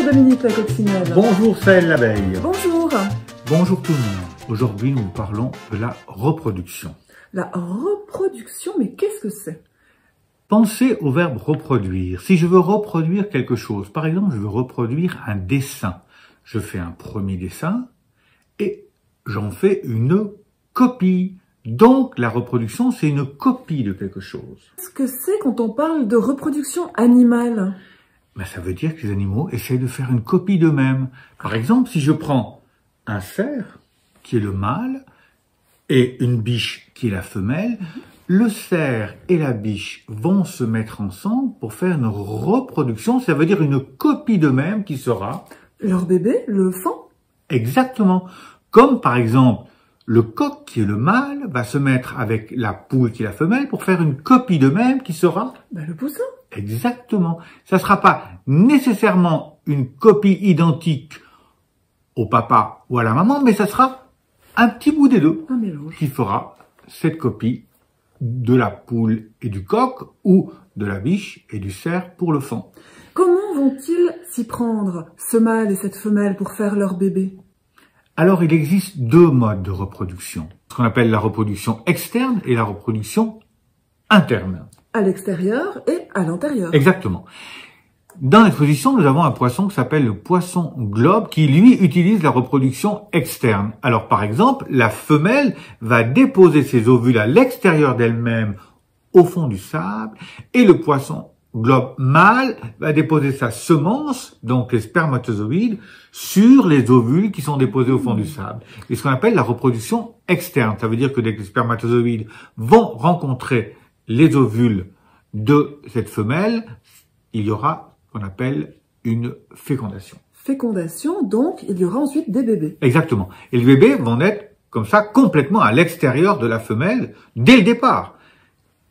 Bonjour Dominique la coccinelle. Bonjour Celle l'abeille. Bonjour. Bonjour tout le monde. Aujourd'hui nous parlons de la reproduction. La reproduction, mais qu'est-ce que c'est? Pensez au verbe reproduire. Si je veux reproduire quelque chose, par exemple je veux reproduire un dessin, je fais un premier dessin et j'en fais une copie. Donc la reproduction c'est une copie de quelque chose. Qu'est-ce que c'est quand on parle de reproduction animale? Ça veut dire que les animaux essayent de faire une copie d'eux-mêmes. Par exemple, si je prends un cerf, qui est le mâle, et une biche, qui est la femelle, le cerf et la biche vont se mettre ensemble pour faire une reproduction, ça veut dire une copie d'eux-mêmes qui sera... Leur bébé, le faon? Exactement. Comme par exemple, le coq, qui est le mâle, va se mettre avec la poule, qui est la femelle, pour faire une copie d'eux-mêmes qui sera... Le poussin. Exactement. Ça ne sera pas nécessairement une copie identique au papa ou à la maman, mais ça sera un petit bout des deux Un mélange. qui fera cette copie de la poule et du coq ou de la biche et du cerf pour le faon. Comment vont-ils s'y prendre, ce mâle et cette femelle, pour faire leur bébé? Alors, il existe deux modes de reproduction. Ce qu'on appelle la reproduction externe et la reproduction interne. À l'extérieur et à l'intérieur. Exactement. Dans l'exposition, nous avons un poisson qui s'appelle le poisson globe qui, lui, utilise la reproduction externe. Alors, par exemple, la femelle va déposer ses ovules à l'extérieur d'elle-même au fond du sable et le poisson globe mâle va déposer sa semence, donc les spermatozoïdes, sur les ovules qui sont déposés au fond du sable. Et ce qu'on appelle la reproduction externe. Ça veut dire que dès que les spermatozoïdes vont rencontrer les ovules de cette femelle, il y aura ce qu'on appelle une fécondation. Fécondation, donc il y aura ensuite des bébés. Exactement. Et les bébés vont naître comme ça, complètement à l'extérieur de la femelle, dès le départ.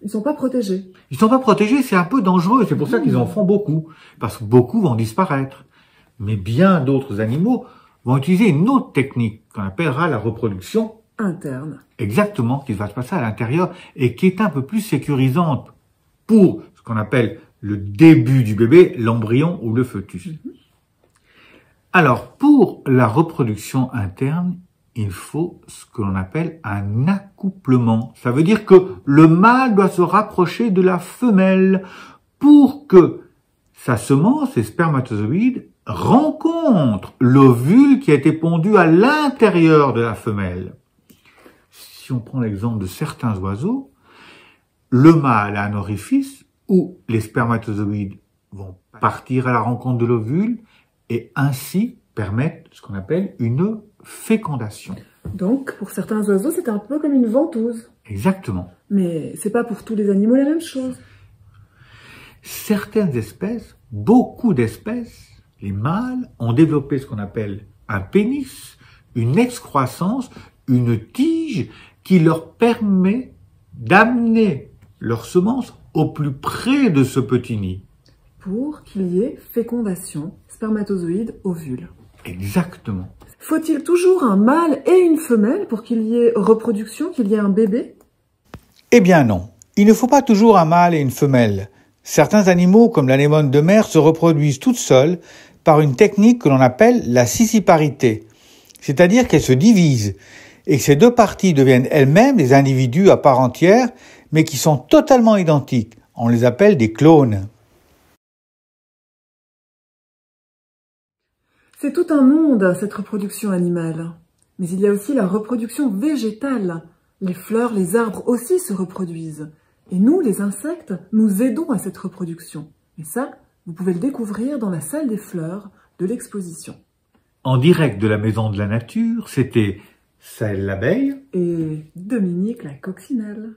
Ils ne sont pas protégés. Ils ne sont pas protégés, c'est un peu dangereux, c'est pour ça qu'ils en font beaucoup. Parce que beaucoup vont disparaître. Mais bien d'autres animaux vont utiliser une autre technique qu'on appellera la reproduction interne. Exactement, qui va se passer à l'intérieur et qui est un peu plus sécurisante pour ce qu'on appelle le début du bébé, l'embryon ou le fœtus. Alors, pour la reproduction interne, il faut ce que l'on appelle un accouplement. Ça veut dire que le mâle doit se rapprocher de la femelle pour que sa semence, ses spermatozoïdes, rencontrent l'ovule qui a été pondu à l'intérieur de la femelle. Si on prend l'exemple de certains oiseaux, le mâle a un orifice où les spermatozoïdes vont partir à la rencontre de l'ovule et ainsi permettre ce qu'on appelle une fécondation. Donc, pour certains oiseaux, c'est un peu comme une ventouse. Exactement. Mais c'est pas pour tous les animaux la même chose. Certaines espèces, beaucoup d'espèces, les mâles ont développé ce qu'on appelle un pénis, une excroissance, une tige qui leur permet d'amener leur semence au plus près de ce petit nid. Pour qu'il y ait fécondation, spermatozoïde, ovule. Exactement. Faut-il toujours un mâle et une femelle pour qu'il y ait reproduction, qu'il y ait un bébé? Eh bien non, il ne faut pas toujours un mâle et une femelle. Certains animaux, comme l'anémone de mer, se reproduisent toutes seules par une technique que l'on appelle la scissiparité, c'est-à-dire qu'elles se divisent et que ces deux parties deviennent elles-mêmes des individus à part entière, mais qui sont totalement identiques. On les appelle des clones. C'est tout un monde, cette reproduction animale. Mais il y a aussi la reproduction végétale. Les fleurs, les arbres aussi se reproduisent. Et nous, les insectes, nous aidons à cette reproduction. Et ça, vous pouvez le découvrir dans la salle des fleurs de l'exposition. En direct de la Maison de la Nature, c'était Celle l'abeille et Dominique la coccinelle.